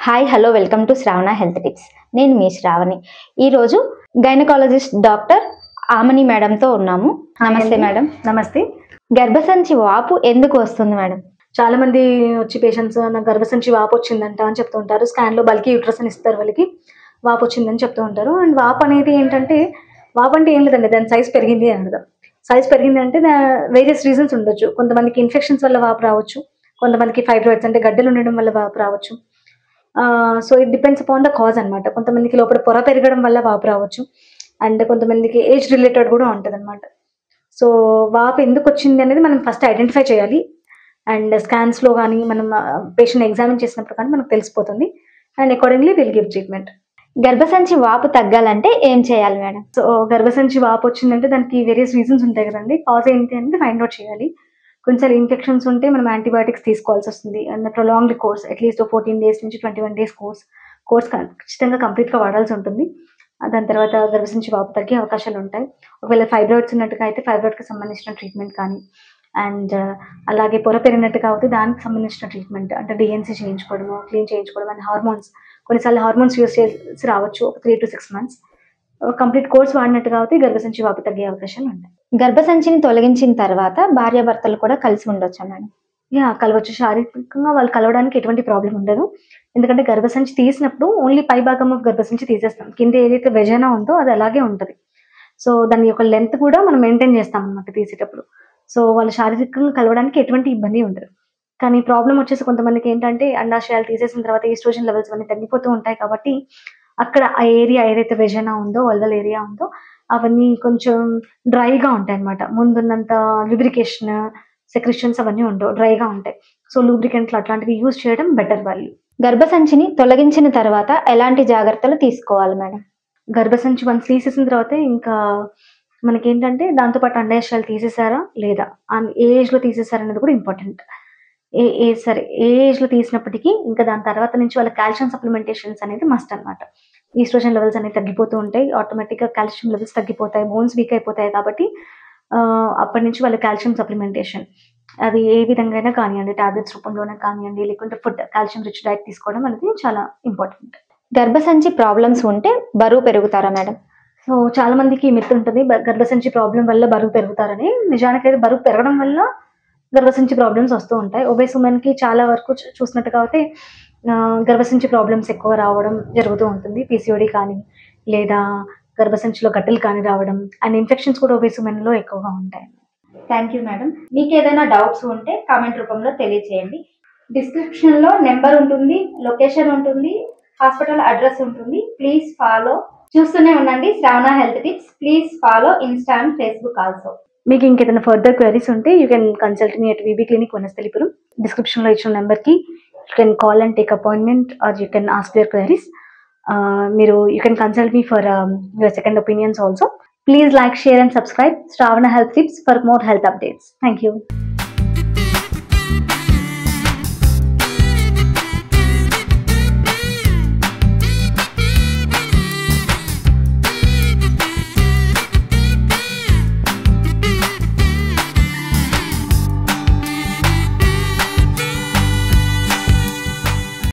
Hi hello welcome to Shravana health tips. నేను మీ శ్రావణి. ఈరోజు gynaecologist doctor Amani మేడంతో ఉన్నాము. నమస్తే మేడం. నమస్తే. గర్భసంచి వాపు ఎందుకు వస్తుంది మేడం? చాలా మంది వచ్చి పేషెంట్స్ నాకు గర్భసంచి వాపు వచ్చిందంట అని చెప్తూ ఉంటారు. స్కాన్లో బల్కీ యూట్రస్ అని ఇస్తారు, వాళ్ళకి వాపు వచ్చిందని చెప్తూ ఉంటారు. అండ్ వాపు అనేది ఏంటంటే, వాపు అంటే ఏం లేదండి, దాని సైజ్ పెరిగింది అని అర్థం. సైజ్ పెరిగింది అంటే వేరియస్ రీజన్స్ ఉండొచ్చు. కొంతమందికి ఇన్ఫెక్షన్స్ వల్ల వాపు రావచ్చు, కొంతమందికి ఫైబ్రాయిడ్స్ అంటే గడ్డలు ఉండడం వల్ల వాపు రావచ్చు. So it depends upon the cause అనమాట. కొంతమందికి లోపల పొర పెరగడం వల్ల వాపు రావచ్చు, అండ్ కొంతమందికి ఏజ్ రిలేటెడ్ కూడా ఉంటుంది అనమాట. సో వాపు ఎందుకు వచ్చింది అనేది మనం ఫస్ట్ ఐడెంటిఫై చేయాలి. అండ్ స్కాన్స్లో కానీ మనం పేషెంట్ ఎగ్జామిన్ చేసినప్పుడు కానీ మనకు తెలిసిపోతుంది. And accordingly will give treatment. గర్భసంచి వాపు తగ్గాలంటే ఏం చేయాలి మేడం? సో గర్భసంచి వాపు వచ్చిందంటే దానికి వేరియస్ రీజన్స్ ఉంటాయి కదండి. కాజ్ ఏంటి అనేది ఫైండ్ అవుట్ చేయాలి. కొంచెం ఇన్ఫెక్షన్స్ ఉంటే మనం యాంటీబయాటిక్స్ తీసుకోవాల్సి వస్తుంది. And prolonged course, at least 14 days నుంచి 21 days కోర్స్ ఖచ్చితంగా కంప్లీట్గా వాడాల్సి ఉంటుంది. దాని తర్వాత గర్భసంచి వాపు తగ్గే అవకాశాలు ఉంటాయి. ఒకవేళ ఫైబ్రాయిడ్స్ ఉన్నట్టుగా అయితే ఫైబ్రాయిడ్కి సంబంధించిన ట్రీట్మెంట్ కానీ, అండ్ అలాగే పొర పెరిగినట్టుగా అయితే దానికి సంబంధించిన ట్రీట్మెంట్ అంటే డిఎన్సీ చేయించుకోవడము, క్లీన్ చేయించుకోవడం, అండ్ హార్మోన్స్, కొన్నిసార్లు హార్మోన్స్ యూస్ చేసి రావచ్చు. ఒక 3 to 6 months కంప్లీట్ కోర్స్ వాడినట్టుగా అయితే గర్భసంచి వాపు తగ్గే అవకాశాలు ఉంటాయి. గర్భసంచిని తొలగించిన తర్వాత భార్యాభర్తలు కూడా కలిసి ఉండొచ్చా మేడం? కలవచ్చు. శారీరకంగా వాళ్ళు కలవడానికి ఎటువంటి ప్రాబ్లం ఉండదు. ఎందుకంటే గర్భసంచి తీసినప్పుడు ఓన్లీ పై భాగం ఆఫ్ గర్భసంచి తీసేస్తాం, కింద ఏదైతే వెజైనా ఉందో అది అలాగే ఉంటుంది. సో దాని యొక్క లెంత్ కూడా మనం మెయింటైన్ చేస్తాం అన్నమాట తీసేటప్పుడు. సో వాళ్ళు శారీరకంగా కలవడానికి ఎటువంటి ఇబ్బంది ఉండదు. కానీ ప్రాబ్లం వచ్చేసి కొంతమందికి ఏంటంటే, అండాశయాలు తీసేసిన తర్వాత ఈస్ట్రోజన్ లెవెల్స్ అన్నీ తగ్గిపోతూ ఉంటాయి. కాబట్టి అక్కడ ఆ ఏరియా ఏదైతే వెజైనా ఉందో, వల్వల్ ఏరియా ఉందో, అవన్నీ కొంచెం డ్రైగా ఉంటాయి అన్నమాట. ముందున్నంత లూబ్రికేషన్, సెక్రిషన్స్ అవన్నీ ఉండవు, డ్రైగా ఉంటాయి. సో లూబ్రికెంట్లు అట్లాంటివి యూజ్ చేయడం బెటర్ వాళ్ళు. గర్భసంచిని తొలగించిన తర్వాత ఎలాంటి జాగ్రత్తలు తీసుకోవాలి మేడం? గర్భసంచి వన్స్ తీసేసిన తర్వాత ఇంకా మనకేంటంటే దాంతోపాటు అండాశయాలు తీసేసారా లేదా, ఏ ఏజ్లో తీసేసారనేది కూడా ఇంపార్టెంట్. సరే ఏ ఏజ్లో తీసినప్పటికీ ఇంకా దాని తర్వాత నుంచి వాళ్ళ కాల్షియం సప్లిమెంటేషన్స్ అనేది మస్ట్ అనమాట. ఈస్ట్రోజన్ లెవెల్స్ అనేవి తగ్గిపోతూ ఉంటాయి, ఆటోమేటిక్గా కాల్షియం లెవెల్స్ తగ్గిపోతాయి, బోన్స్ వీక్ అయిపోతాయి. కాబట్టి అప్పటి నుంచి వాళ్ళ కాల్షియం సప్లిమెంటేషన్ అది ఏ విధంగా అయినా కానివ్వండి, టాబ్లెట్స్ రూపంలోనే కానివ్వండి, లేకుంటే ఫుడ్ కాల్షియం రిచ్ డైట్ తీసుకోవడం అనేది చాలా ఇంపార్టెంట్. గర్భసంచి ప్రాబ్లమ్స్ ఉంటే బరువు పెరుగుతారా మేడం? సో చాలా మందికి మిత్ ఉంటుంది గర్భసంచి ప్రాబ్లం వల్ల బరువు పెరుగుతారని. నిజానికైతే బరువు పెరగడం వల్ల గర్భసంచి ప్రాబ్లమ్స్ వస్తూ ఉంటాయి. ఒబేస్ ఉమెన్కి చాలా వరకు చూసినట్టుగా అయితే గర్భసంచి ప్రాబ్లమ్స్ ఎక్కువ రావడం జరుగుతూ ఉంటుంది. పీసీఓడి కానీ, లేదా గర్భసంచిలో గడ్డలు కానీ రావడం, అండ్ ఇన్ఫెక్షన్స్ కూడా ఒబేస్ ఉమెన్లో ఎక్కువగా ఉంటాయి. Thank you madam. మీకు ఏదైనా డౌట్స్ ఉంటే కామెంట్ రూపంలో తెలియజేయండి. డిస్క్రిప్షన్లో నెంబర్ ఉంటుంది, లొకేషన్ ఉంటుంది, హాస్పిటల్ అడ్రస్ ఉంటుంది. Please follow. చూస్తూనే ఉండండి Shravana health tips. Please follow insta and Facebook also. మీకు ఇంకేదైనా ఫర్దర్ క్వైరీస్ ఉంటే you can consult me at VB clinic Vanasthalipuram. డిస్క్రిప్షన్లో ఇచ్చిన నెంబర్కి you can call and take appointment, or you can ask your queries. You can consult me for your second opinions also. Please like, share and subscribe Shravana Health Tips for more health updates. Thank you.